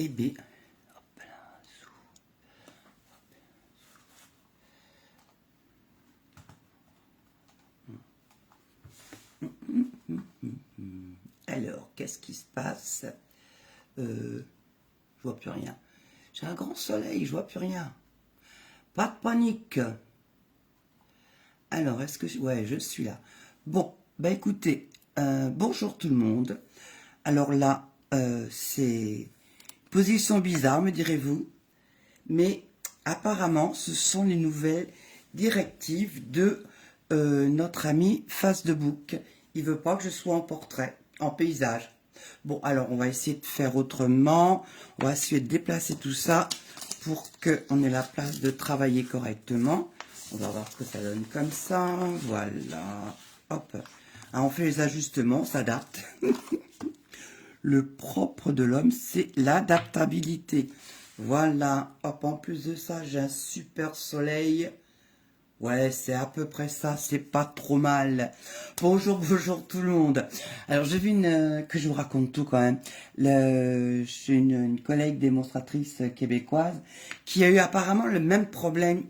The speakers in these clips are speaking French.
et B. Hop là, alors, qu'est-ce qui se passe? Je vois plus rien. J'ai un grand soleil, je vois plus rien. Pas de panique. Alors, est-ce que... Ouais, je suis là. Bon, bah écoutez, bonjour tout le monde. Alors là, c'est position bizarre, me direz-vous. Mais apparemment, ce sont les nouvelles directives de notre ami Facebook. Il veut pas que je sois en portrait, en paysage. Bon, alors on va essayer de faire autrement. On va essayer de déplacer tout ça pour qu'on ait la place de travailler correctement. On va voir ce que ça donne comme ça. Voilà. Hop. Alors, on fait les ajustements, on s'adapte. Le propre de l'homme, c'est l'adaptabilité. Voilà. Hop, en plus de ça, j'ai un super soleil. Ouais, c'est à peu près ça, c'est pas trop mal. Bonjour, bonjour tout le monde. Alors, j'ai vu que je vous raconte tout quand même. J'ai une collègue démonstratrice québécoise qui a eu apparemment le même problème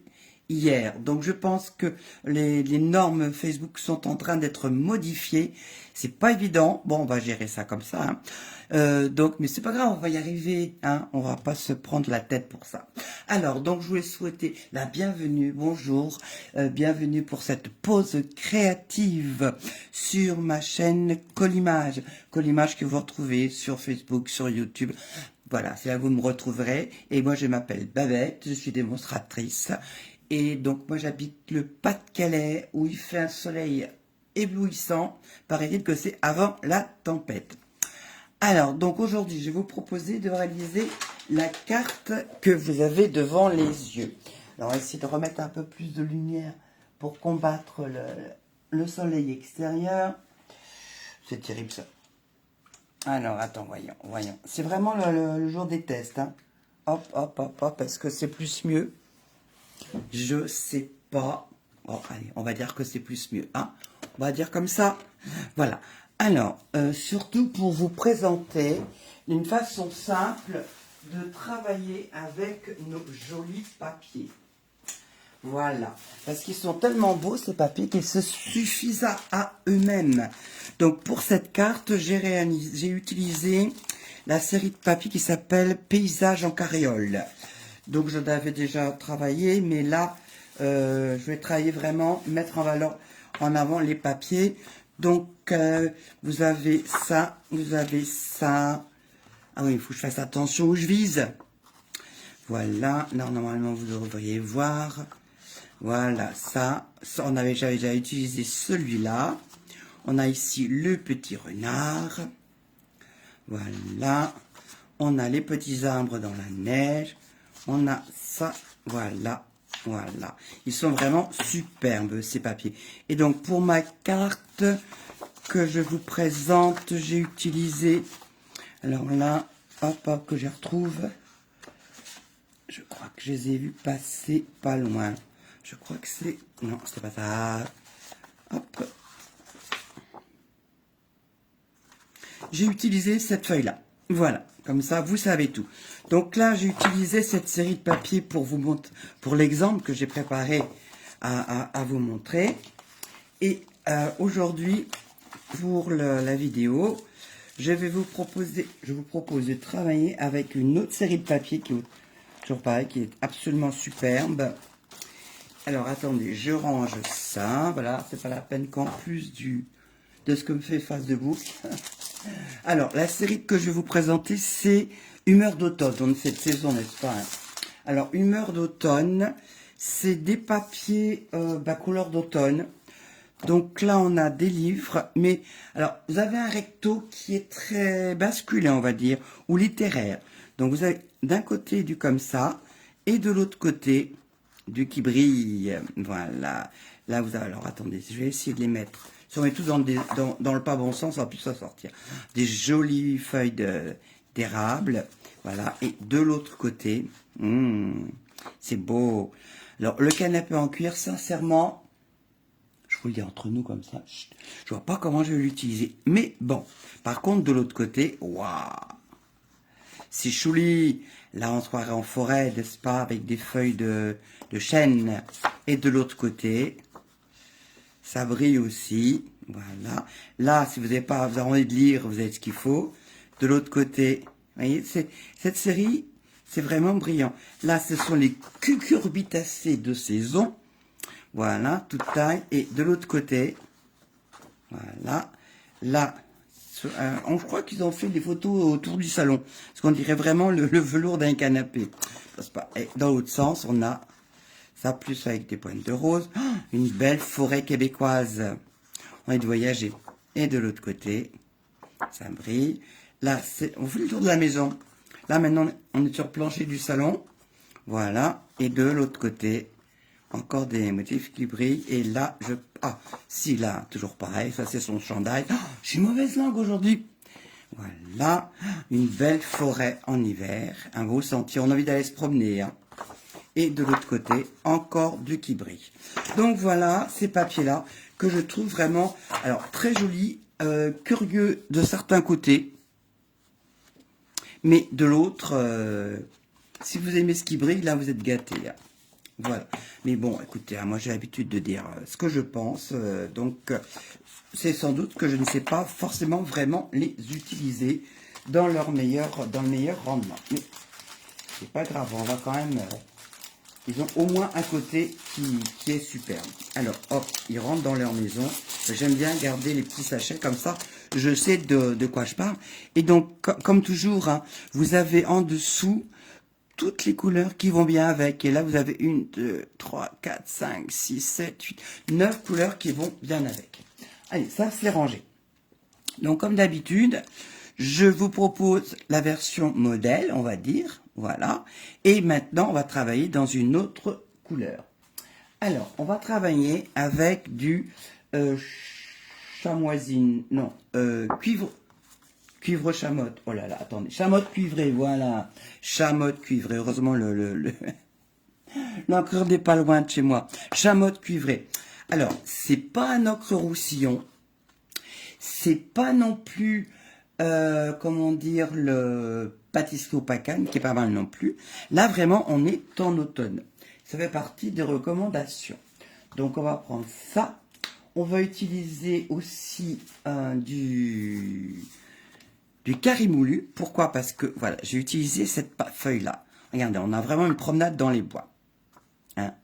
hier. Donc, je pense que les normes Facebook sont en train d'être modifiées. C'est pas évident. Bon, on va gérer ça comme ça. Hein. Donc, mais c'est pas grave, on va y arriver. Hein. On va pas se prendre la tête pour ça. Alors, donc, je voulais souhaiter la bienvenue. Bonjour, bienvenue pour cette pause créative sur ma chaîne Collimage. Collimage que vous retrouvez sur Facebook, sur YouTube. Voilà, c'est là que vous me retrouverez. Et moi, je m'appelle Babette, je suis démonstratrice. Et donc, moi, j'habite le Pas-de-Calais, où il fait un soleil éblouissant. Paraît-il que c'est avant la tempête. Alors, donc aujourd'hui, je vais vous proposer de réaliser la carte que vous avez devant les yeux. Alors, on va essayer de remettre un peu plus de lumière pour combattre le soleil extérieur. C'est terrible, ça. Alors, attends, voyons. C'est vraiment le jour des tests. Hein. Hop, hop, hop, hop, est-ce que c'est plus mieux? Je sais pas. Oh, allez, on va dire que c'est plus mieux. Hein. On va dire comme ça. Voilà. Alors, surtout pour vous présenter une façon simple de travailler avec nos jolis papiers. Voilà. Parce qu'ils sont tellement beaux, ces papiers, qu'ils se suffisent à eux-mêmes. Donc, pour cette carte, j'ai utilisé la série de papiers qui s'appelle Paysage en carriole. Donc, j'en avais déjà travaillé, mais là, je vais travailler vraiment, mettre en avant les papiers. Donc, vous avez ça. Ah oui, il faut que je fasse attention où je vise. Voilà, là, normalement, vous devriez voir. Voilà, ça j'avais déjà utilisé celui-là. On a ici le petit renard. Voilà. On a les petits arbres dans la neige. On a ça, voilà. Ils sont vraiment superbes, ces papiers. Et donc, pour ma carte que je vous présente, j'ai utilisé... Alors là, hop, que je retrouve. Je crois que je les ai vus passer pas loin. Je crois que c'est... Non, c'était pas ça. Hop. J'ai utilisé cette feuille-là. Voilà, comme ça, vous savez tout. Donc là, j'ai utilisé cette série de papiers pour vous montrer, pour l'exemple que j'ai préparé à vous montrer. Et aujourd'hui, pour la vidéo, je vous propose de travailler avec une autre série de papiers qui est toujours pareil, qui est absolument superbe. Alors attendez, je range ça. Voilà, c'est pas la peine qu'en plus de ce que me fait Facebook. Alors, la série que je vais vous présenter, c'est Humeur d'automne. On est cette saison, n'est-ce pas? Hein. Alors, Humeur d'automne, c'est des papiers couleur d'automne. Donc là, on a des livres, mais alors vous avez un recto qui est très masculin, on va dire, ou littéraire. Donc vous avez d'un côté du comme ça, et de l'autre côté du qui brille. Voilà. Là, vous avez, alors attendez, je vais essayer de les mettre. Si on met tout dans le pas bon sens, on va plus s'en sortir. Des jolies feuilles d'érable, voilà. Et de l'autre côté, c'est beau. Alors, le canapé en cuir, sincèrement, je vous le dis entre nous comme ça, je vois pas comment je vais l'utiliser. Mais bon, par contre, de l'autre côté, waouh, c'est joli. Là, on se croirait en forêt, n'est-ce pas, avec des feuilles de chêne. Et de l'autre côté, ça brille aussi. Voilà. Là, si vous avez envie de lire, vous avez ce qu'il faut. De l'autre côté, vous voyez, cette série, c'est vraiment brillant. Là, ce sont les cucurbitacées de saison. Voilà, toute taille. Et de l'autre côté, voilà. Là, je crois qu'ils ont fait des photos autour du salon. Parce qu'on dirait vraiment le velours d'un canapé. Et dans l'autre sens, on a ça plus avec des pointes de rose. Oh, une belle forêt québécoise. On est de voyager. Et de l'autre côté, ça brille. Là, on fait le tour de la maison. Là, maintenant, on est sur le plancher du salon. Voilà. Et de l'autre côté, encore des motifs qui brillent. Et là, ah, si, là, toujours pareil. Ça, c'est son chandail. Oh, j'ai une mauvaise langue aujourd'hui. Voilà. Une belle forêt en hiver. Un beau sentier. On a envie d'aller se promener, hein. Et de l'autre côté, encore du qui brille. Donc voilà, ces papiers-là, que je trouve vraiment, alors, très jolis, curieux de certains côtés. Mais de l'autre, si vous aimez ce qui brille, là, vous êtes gâtés. Hein. Voilà. Mais bon, écoutez, hein, moi, j'ai l'habitude de dire ce que je pense. Donc, c'est sans doute que je ne sais pas forcément vraiment les utiliser dans le meilleur rendement. Mais c'est pas grave, on va quand même... ils ont au moins un côté qui est superbe. Alors, hop, ils rentrent dans leur maison. J'aime bien garder les petits sachets comme ça. Je sais de quoi je parle. Et donc, comme toujours, hein, vous avez en dessous toutes les couleurs qui vont bien avec. Et là, vous avez 1, 2, 3, 4, 5, 6, 7, 8, 9 couleurs qui vont bien avec. Allez, ça, c'est rangé. Donc, comme d'habitude, je vous propose la version modèle, on va dire. Voilà. Et maintenant, on va travailler dans une autre couleur. Alors, on va travailler avec du chamoisine, non, cuivre chamotte. Oh là là, attendez, chamotte cuivrée, voilà. Chamotte cuivrée, heureusement l'encre n'est pas loin de chez moi. Chamotte cuivrée. Alors, c'est pas un ocre roussillon. C'est pas non plus, comment dire, le pâtisserie au pacane, qui est pas mal non plus. Là, vraiment, on est en automne. Ça fait partie des recommandations. Donc, on va prendre ça. On va utiliser aussi du carimoulu. Pourquoi? Parce que, voilà, j'ai utilisé cette feuille-là. Regardez, on a vraiment une promenade dans les bois. Hein?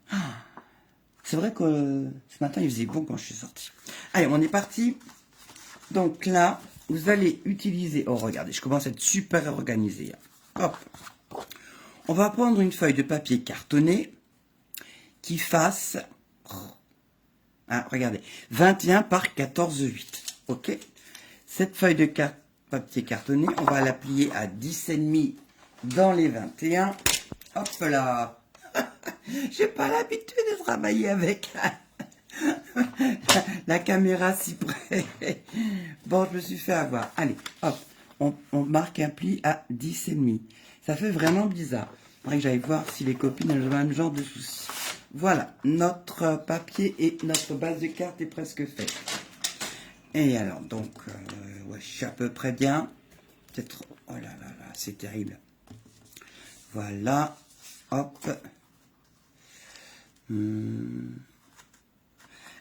C'est vrai que ce matin, il faisait bon quand je suis sortie. Allez, on est parti. Donc là, vous allez utiliser... Oh, regardez, je commence à être super organisé. Hop. On va prendre une feuille de papier cartonné qui fasse... Hein, regardez, 21 par 14,8. OK? Cette feuille de papier cartonné, on va la plier à 10,5 dans les 21. Hop là. J'ai pas l'habitude de travailler avec la caméra si près. Bon, je me suis fait avoir. Allez, hop, on marque un pli à 10,5. Ça fait vraiment bizarre. Il faudrait que j'aille voir si les copines elles ont le même genre de soucis. Voilà, notre papier et notre base de carte est presque faite. Et alors, donc, ouais, je suis à peu près bien. Peut-être, oh là là là, c'est terrible. Voilà, hop.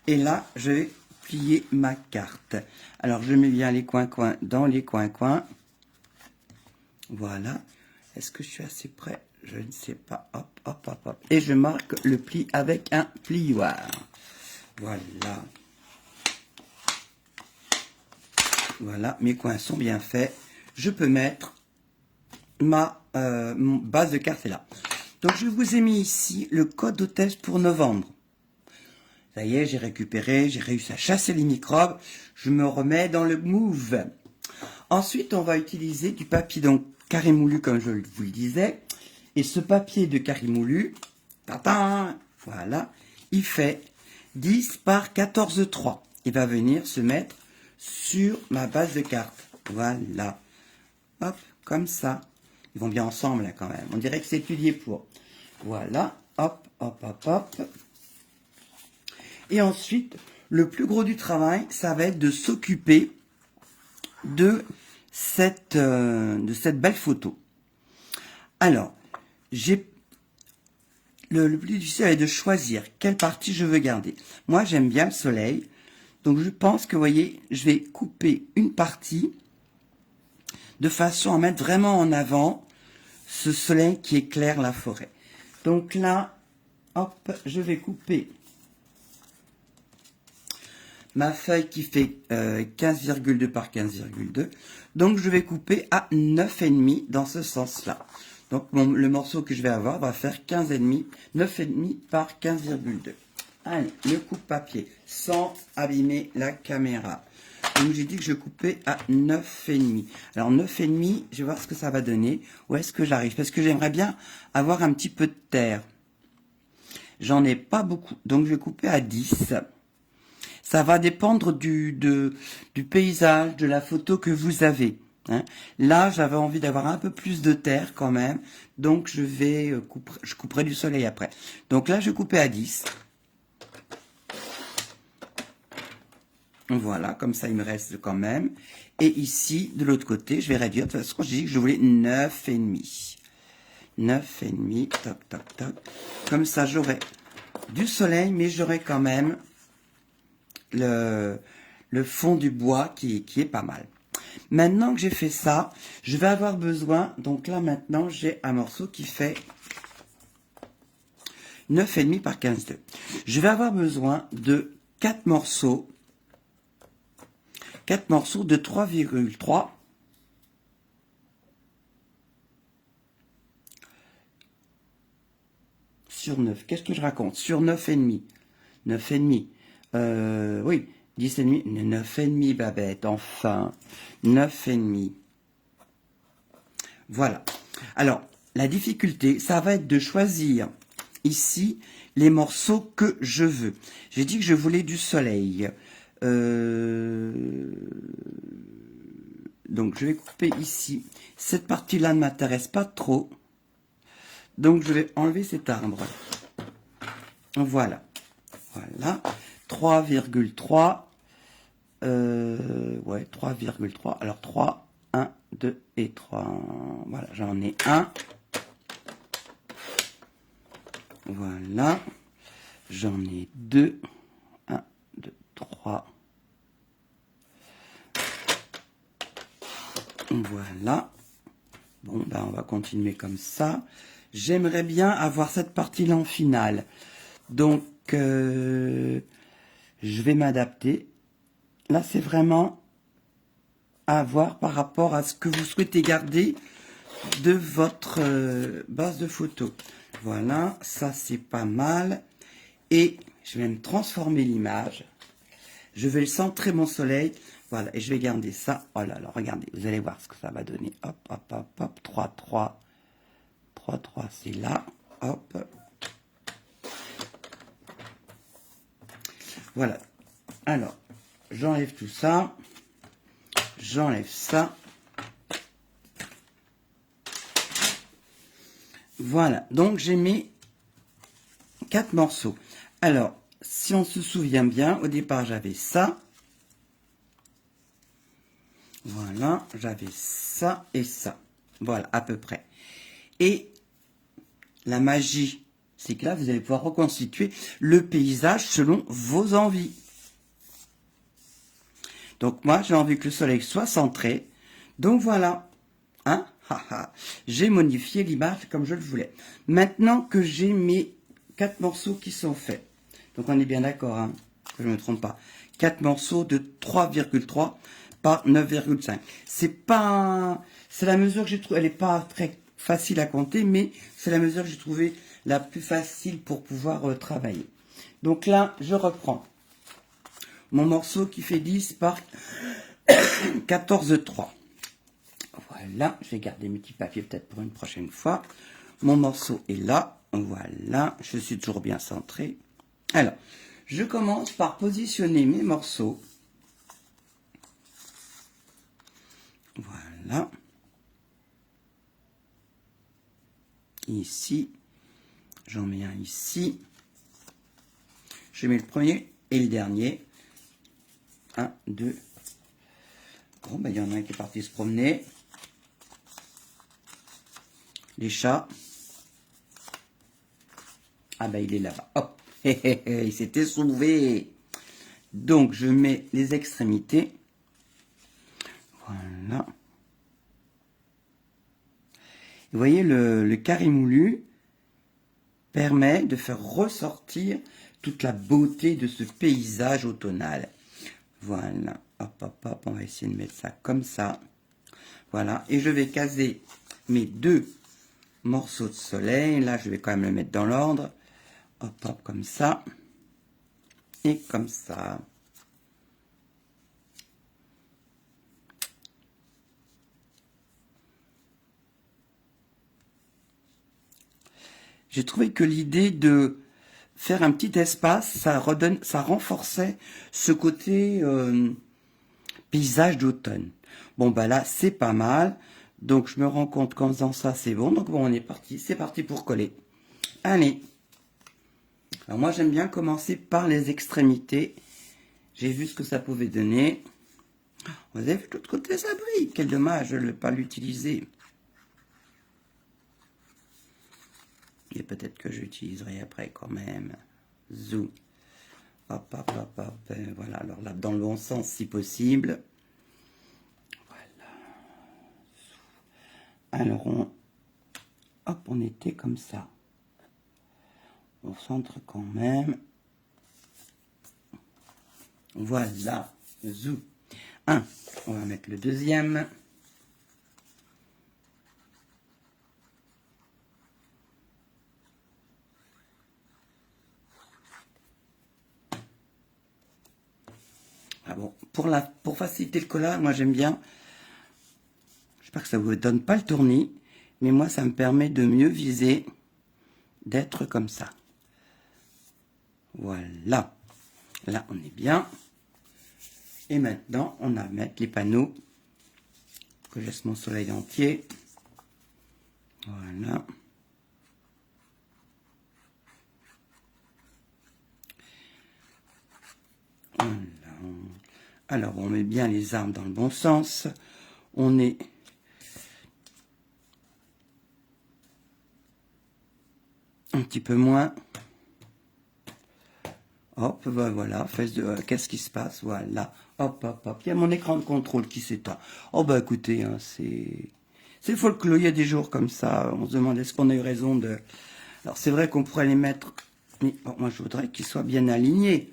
Et là, je vais plier ma carte. Alors, je mets bien les coins-coins dans les coins-coins. Voilà. Est-ce que je suis assez près? Je ne sais pas. Hop, hop, hop, hop. Et je marque le pli avec un plioir. Voilà. Voilà, mes coins sont bien faits. Je peux mettre ma base de carte est là. Donc, je vous ai mis ici le code hôtesse pour novembre. Ça y est, j'ai récupéré, j'ai réussi à chasser les microbes. Je me remets dans le move. Ensuite, on va utiliser du papier donc carimoulu, comme je vous le disais. Et ce papier de carimoulu, voilà, il fait 10 par 14,3. Il va venir se mettre sur ma base de carte. Voilà. Hop, comme ça. Ils vont bien ensemble, là, quand même. On dirait que c'est étudié pour. Voilà. Hop, hop, hop, hop. Et ensuite, le plus gros du travail, ça va être de s'occuper de cette belle photo. Alors, j'ai le plus difficile est de choisir quelle partie je veux garder. Moi, j'aime bien le soleil. Donc, je pense que, vous voyez, je vais couper une partie de façon à mettre vraiment en avant ce soleil qui éclaire la forêt. Donc là, hop, je vais couper ma feuille qui fait 15,2 par 15,2. Donc, je vais couper à 9,5 dans ce sens-là. Donc, le morceau que je vais avoir va faire 15,5, 9,5 par 15,2. Allez, le coupe-papier, sans abîmer la caméra. Donc, j'ai dit que je coupais à 9,5. Alors, 9,5, je vais voir ce que ça va donner. Où est-ce que j'arrive? Parce que j'aimerais bien avoir un petit peu de terre. J'en ai pas beaucoup. Donc, je vais couper à 10. Ça va dépendre du paysage, de la photo que vous avez. Hein. Là, j'avais envie d'avoir un peu plus de terre quand même. Donc, je couperai du soleil après. Donc là, je coupais à 10. Voilà, comme ça, il me reste quand même. Et ici, de l'autre côté, je vais réduire. De toute façon, j'ai dit que je voulais 9,5. 9,5, toc, toc, toc. Comme ça, j'aurai du soleil, mais j'aurai quand même le fond du bois qui est pas mal. Maintenant que j'ai fait ça, je vais avoir besoin, donc là maintenant j'ai un morceau qui fait 9,5 par 15,2. Je vais avoir besoin de 4 morceaux de 3,3 sur 9. Qu'est-ce que je raconte? Sur 9,5. 9,5. Oui, 10,5. 9,5, Babette, enfin. 9,5. Voilà. Alors, la difficulté, ça va être de choisir ici les morceaux que je veux. J'ai dit que je voulais du soleil. Donc, je vais couper ici. Cette partie-là ne m'intéresse pas trop. Donc, je vais enlever cet arbre. Voilà. Voilà. 3,3. Ouais, 3,3. Alors, 3, 1, 2 et 3. Voilà, j'en ai un. Voilà. J'en ai 2. 1, 2, 3. Voilà. Bon, ben, on va continuer comme ça. J'aimerais bien avoir cette partie-là en finale. Donc, je vais m'adapter. Là, c'est vraiment à voir par rapport à ce que vous souhaitez garder de votre base de photo. Voilà, ça c'est pas mal. Et je vais me transformer l'image. Je vais le centrer mon soleil. Voilà, et je vais garder ça. Oh là là, regardez, vous allez voir ce que ça va donner. Hop, hop, hop, hop, 3, 3. 3, 3, c'est là. Hop. Voilà. Alors, j'enlève tout ça. J'enlève ça. Voilà. Donc, j'ai mis 4 morceaux. Alors, si on se souvient bien, au départ, j'avais ça. Voilà. J'avais ça et ça. Voilà, à peu près. Et la magie, c'est que là, vous allez pouvoir reconstituer le paysage selon vos envies. Donc, moi, j'ai envie que le soleil soit centré. Donc, voilà. Hein? J'ai modifié l'image comme je le voulais. Maintenant que j'ai mes 4 morceaux qui sont faits. Donc, on est bien d'accord, hein, que je ne me trompe pas. 4 morceaux de 3,3 par 9,5. C'est la mesure que j'ai trouvée. Elle n'est pas très facile à compter, mais c'est la mesure que j'ai trouvée la plus facile pour pouvoir travailler. Donc là, je reprends mon morceau qui fait 10 par 14,3. Voilà, je vais garder mes petits papiers peut-être pour une prochaine fois. Mon morceau est là. Voilà, je suis toujours bien centré. Alors, je commence par positionner mes morceaux. Voilà. Ici. J'en mets un ici. Je mets le premier et le dernier. 1, 2. Bon, ben, il y en a un qui est parti se promener. les chats. Ah ben, il est là-bas. Hop, il s'était sauvé. Donc, je mets les extrémités. Voilà. Vous voyez, le carré moulu permet de faire ressortir toute la beauté de ce paysage automnal. Voilà. Hop, hop, hop. On va essayer de mettre ça comme ça. Voilà. Et je vais caser mes deux morceaux de soleil. Là, je vais quand même le mettre dans l'ordre. Hop, hop, comme ça. Et comme ça. J'ai trouvé que l'idée de faire un petit espace, ça renforçait ce côté paysage d'automne. Bon, bah là, c'est pas mal. Donc, je me rends compte qu'en faisant ça, c'est bon. Donc, bon, on est parti. C'est parti pour coller. Allez. Alors, moi, j'aime bien commencer par les extrémités. J'ai vu ce que ça pouvait donner. Vous avez vu de l'autre côté, ça brille. Quel dommage de ne pas l'utiliser. Et peut-être que j'utiliserai après quand même. Zou. Hop, hop, hop, hop. Voilà, alors là, dans le bon sens si possible. Voilà. Alors, on était comme ça. On centre quand même. Voilà. Zou. On va mettre le deuxième. Ah bon, pour faciliter le collage, moi j'aime bien. J'espère que ça ne vous donne pas le tournis, mais moi ça me permet de mieux viser, d'être comme ça. Voilà. Là, on est bien. Et maintenant, on va mettre les panneaux. Que je laisse mon soleil entier. Voilà. Voilà. Alors, on met bien les armes dans le bon sens. On est un petit peu moins. Hop, ben voilà, qu'est-ce qui se passe? Voilà, hop, hop, hop. Il y a mon écran de contrôle qui s'éteint. Oh, bah écoutez, hein, c'est folklore. Il y a des jours comme ça, on se demande est-ce qu'on a eu raison de. Alors, c'est vrai qu'on pourrait les mettre. Mais bon, moi, je voudrais qu'ils soient bien alignés,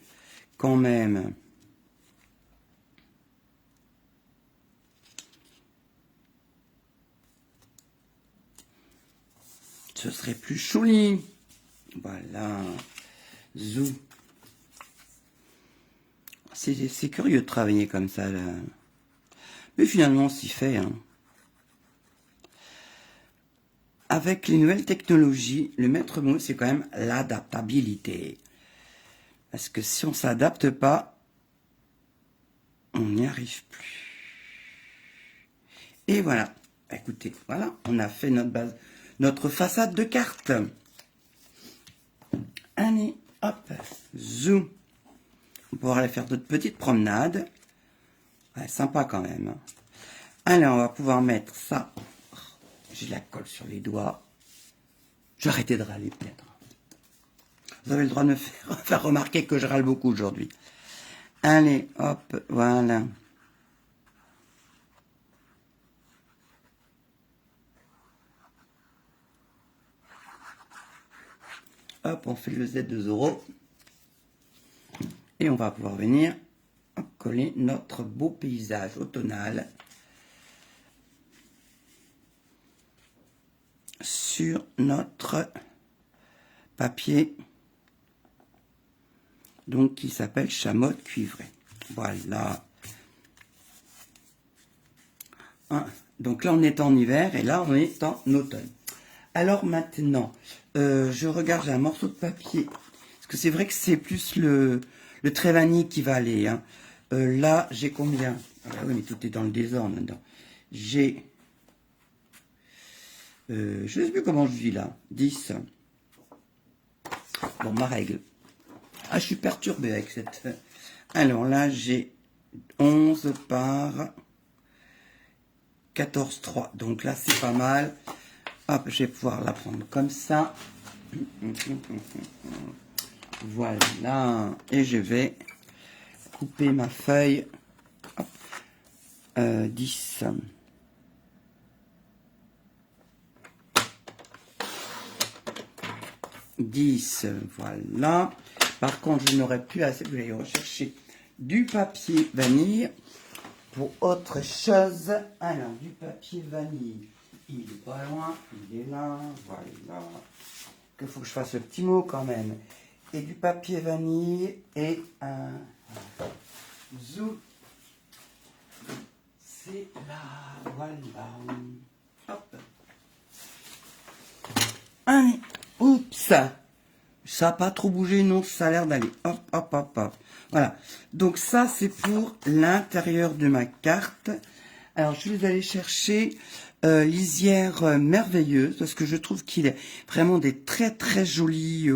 quand même. Ce serait plus joli. Voilà. Zou. C'est curieux de travailler comme ça, là. Mais finalement, on s'y fait. Hein. Avec les nouvelles technologies, le maître mot, c'est quand même l'adaptabilité. Parce que si on ne s'adapte pas, on n'y arrive plus. Et voilà. Écoutez, voilà, on a fait notre base, notre façade de carte. Allez, hop, zoom. On pourra aller faire d'autres petites promenades. Ouais, sympa quand même. Allez, on va pouvoir mettre ça. J'ai la colle sur les doigts. Je vais arrêter de râler peut-être. Vous avez le droit de me faire remarquer que je râle beaucoup aujourd'hui. Allez, hop, voilà. Hop, on fait le Z de Zoro. Et on va pouvoir venir coller notre beau paysage automnal sur notre papier, donc qui s'appelle chamotte cuivrée. Voilà. Donc là on est en hiver et là on est en automne. Alors maintenant, je regarde, j'ai un morceau de papier, parce que c'est vrai que c'est plus le trait vanille qui va aller. Hein. Là j'ai combien? Ah oui, mais tout est dans le désordre maintenant. J'ai, je ne sais plus comment je dis là, 10. Bon, ma règle. Ah, je suis perturbé avec cette... Alors là, j'ai 11 par 14,3. Donc là, c'est pas mal. hop, je vais pouvoir la prendre comme ça. Voilà. Et je vais couper ma feuille. Hop. 10. 10, voilà. Par contre, je n'aurai plus assez. Je vais rechercher du papier vanille pour autre chose. Alors, du papier vanille. Il est pas loin, il est là, voilà. Il faut que je fasse le petit mot quand même. Et du papier vanille et un zou. C'est là, voilà. Hop. Allez, oups. Ça n'a pas trop bougé, non, ça a l'air d'aller. Hop, hop, hop, hop. Voilà. Donc ça, c'est pour l'intérieur de ma carte. Alors, je vais aller chercher lisière merveilleuse, parce que je trouve qu'il est vraiment des très, très jolis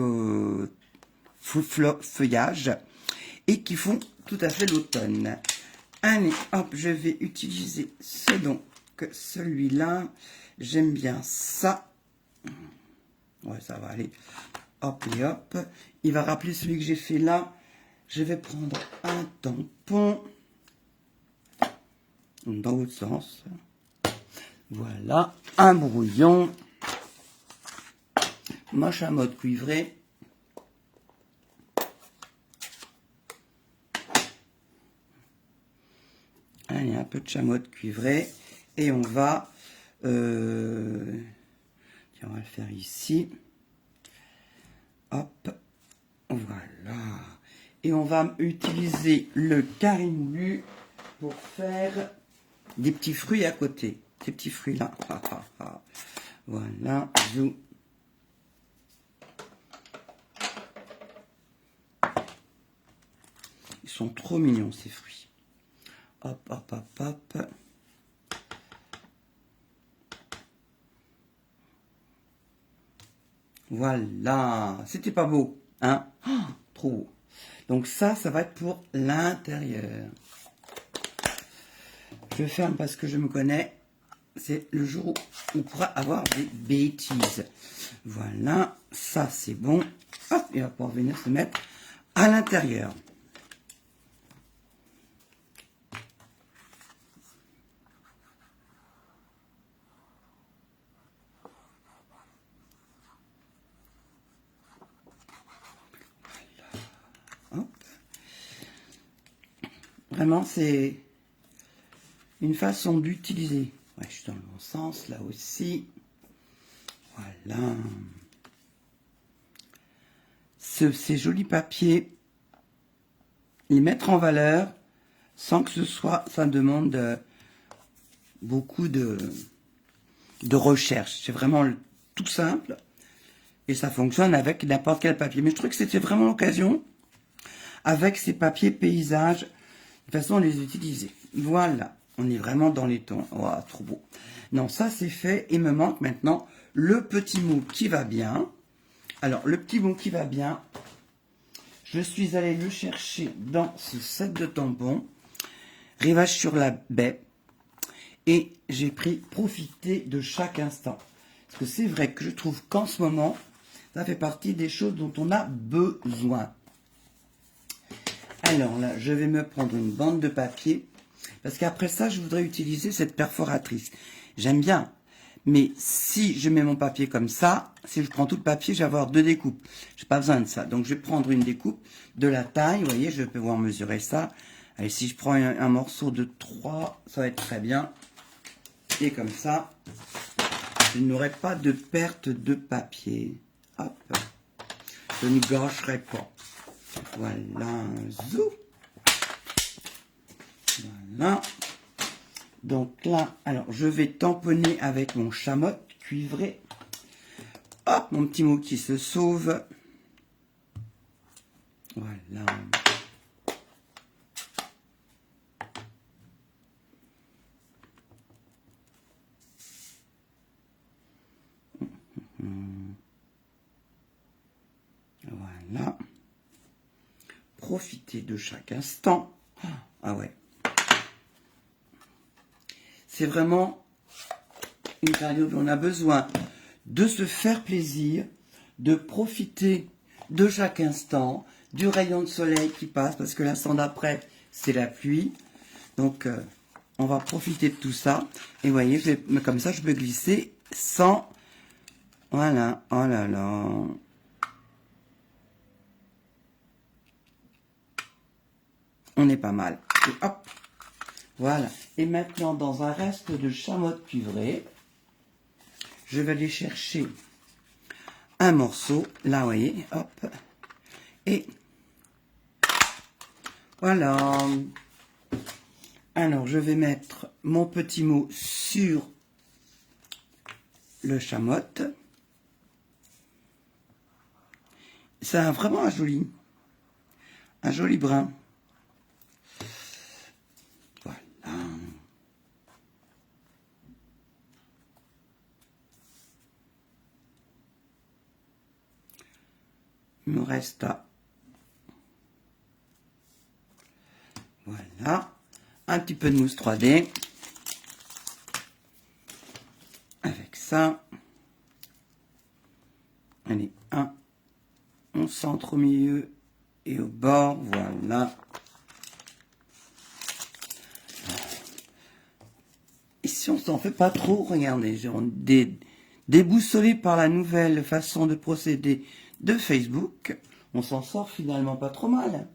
feuillages et qui font tout à fait l'automne. Allez, hop, je vais utiliser celui-là. J'aime bien ça. Ouais, ça va aller. Hop et hop. Il va rappeler celui que j'ai fait là. Je vais prendre un tampon. Dans l'autre sens. Voilà. Un brouillon. Ma chamotte cuivrée. Allez, un peu de chamotte cuivrée. Et on va... tiens, on va le faire ici. Hop, voilà. Et on va utiliser le carré moulu pour faire des petits fruits à côté. Ces petits fruits-là. Voilà. Ils sont trop mignons, ces fruits. Hop, hop, hop, hop. Voilà, c'était pas beau, hein? Oh, trop beau. Donc ça va être pour l'intérieur. Je ferme parce que je me connais. C'est le jour où on pourra avoir des bêtises. Voilà, ça c'est bon. Hop, il va pouvoir venir se mettre à l'intérieur. Vraiment, c'est une façon d'utiliser. Ouais, je suis dans le bon sens, là aussi. Voilà. Ces jolis papiers, les mettre en valeur, sans que ça demande beaucoup de recherche. C'est vraiment tout simple. Et ça fonctionne avec n'importe quel papier. Mais je trouve que c'était vraiment l'occasion, avec ces papiers paysages, de façon à les utiliser. Voilà, on est vraiment dans les tons. Oh, trop beau. Non, ça c'est fait. Il me manque maintenant le petit mot qui va bien. Alors, le petit mot qui va bien, je suis allée le chercher dans ce set de tampons. Rivage sur la baie. Et j'ai profité de chaque instant. Parce que c'est vrai que je trouve qu'en ce moment, ça fait partie des choses dont on a besoin. Alors là, je vais me prendre une bande de papier, parce qu'après ça, je voudrais utiliser cette perforatrice. J'aime bien, mais si je mets mon papier comme ça, si je prends tout le papier, je vais avoir 2 découpes. Je n'ai pas besoin de ça. Donc je vais prendre une découpe de la taille, vous voyez, je vais pouvoir mesurer ça. Allez, si je prends un morceau de 3, ça va être très bien. Et comme ça, je n'aurai pas de perte de papier. Hop, je ne gâcherai pas. Voilà, zou. Voilà. Donc là, alors je vais tamponner avec mon chamotte cuivré. Hop, mon petit mot qui se sauve. Voilà. Voilà. Profitez de chaque instant. Ah ouais. C'est vraiment une période où on a besoin de se faire plaisir, de profiter de chaque instant, du rayon de soleil qui passe, parce que l'instant d'après, c'est la pluie. Donc, on va profiter de tout ça. Et vous voyez, comme ça, je peux glisser sans... Voilà, oh là là. On est pas mal. Et hop, voilà. Et maintenant, dans un reste de chamotte cuivrée, je vais aller chercher un morceau. Là, vous voyez, hop. Et voilà. Alors, je vais mettre mon petit mot sur le chamotte. C'est vraiment un joli brun. Voilà. Il me reste à... Voilà. Un petit peu de mousse 3D. Avec ça. Allez, on centre au milieu et au bord, voilà. Et si on s'en fait pas trop, regardez, déboussolé par la nouvelle façon de procéder de Facebook, on s'en sort finalement pas trop mal.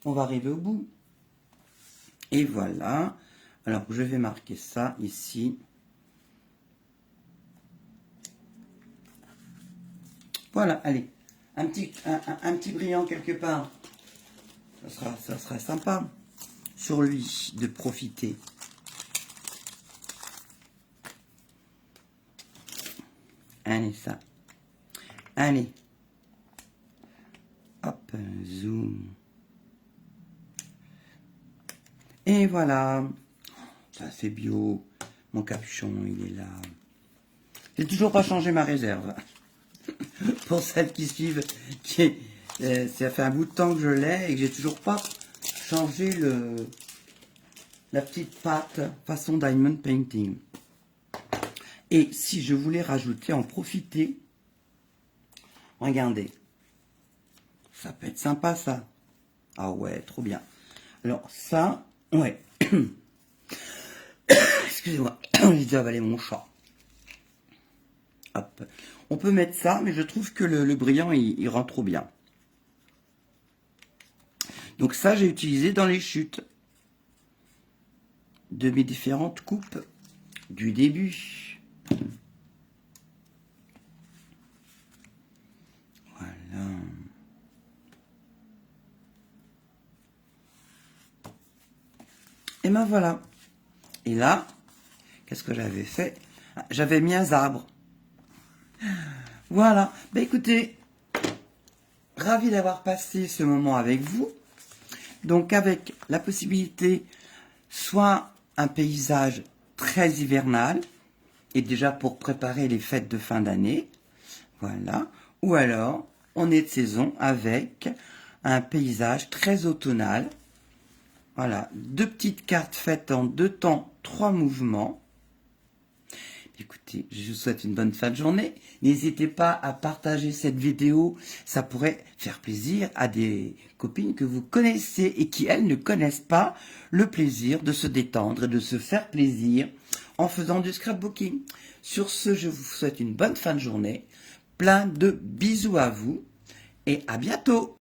On va arriver au bout. Et voilà. Alors, je vais marquer ça ici. Voilà, allez. Un petit brillant quelque part. Ça sera sympa sur lui de profiter. Allez, ça. Allez. Hop, zoom. Et voilà. Ça, c'est bio. Mon capuchon, il est là. J'ai toujours pas changé ma réserve. Pour celles qui suivent, ça fait un bout de temps que je l'ai et que j'ai toujours pas changé la petite pâte façon diamond painting. Et si je voulais rajouter, en profiter, regardez, ça peut être sympa ça. Ah ouais, trop bien. Alors ça, ouais. Excusez-moi, j'ai déjà avalé mon chat. Hop. On peut mettre ça, mais je trouve que le brillant, il rend trop bien. Donc ça, j'ai utilisé dans les chutes de mes différentes coupes du début. Voilà. Et ben voilà. Et là, qu'est-ce que j'avais fait? J'avais mis un arbre. Voilà. Ben écoutez, ravi d'avoir passé ce moment avec vous. Donc avec la possibilité, soit un paysage très hivernal, et déjà pour préparer les fêtes de fin d'année, voilà, ou alors on est de saison avec un paysage très automnal. Voilà, 2 petites cartes faites en 2 temps, 3 mouvements. Écoutez, je vous souhaite une bonne fin de journée. N'hésitez pas à partager cette vidéo. Ça pourrait faire plaisir à des copines que vous connaissez et qui, elles, ne connaissent pas le plaisir de se détendre et de se faire plaisir en faisant du scrapbooking. Sur ce, je vous souhaite une bonne fin de journée. Plein de bisous à vous et à bientôt.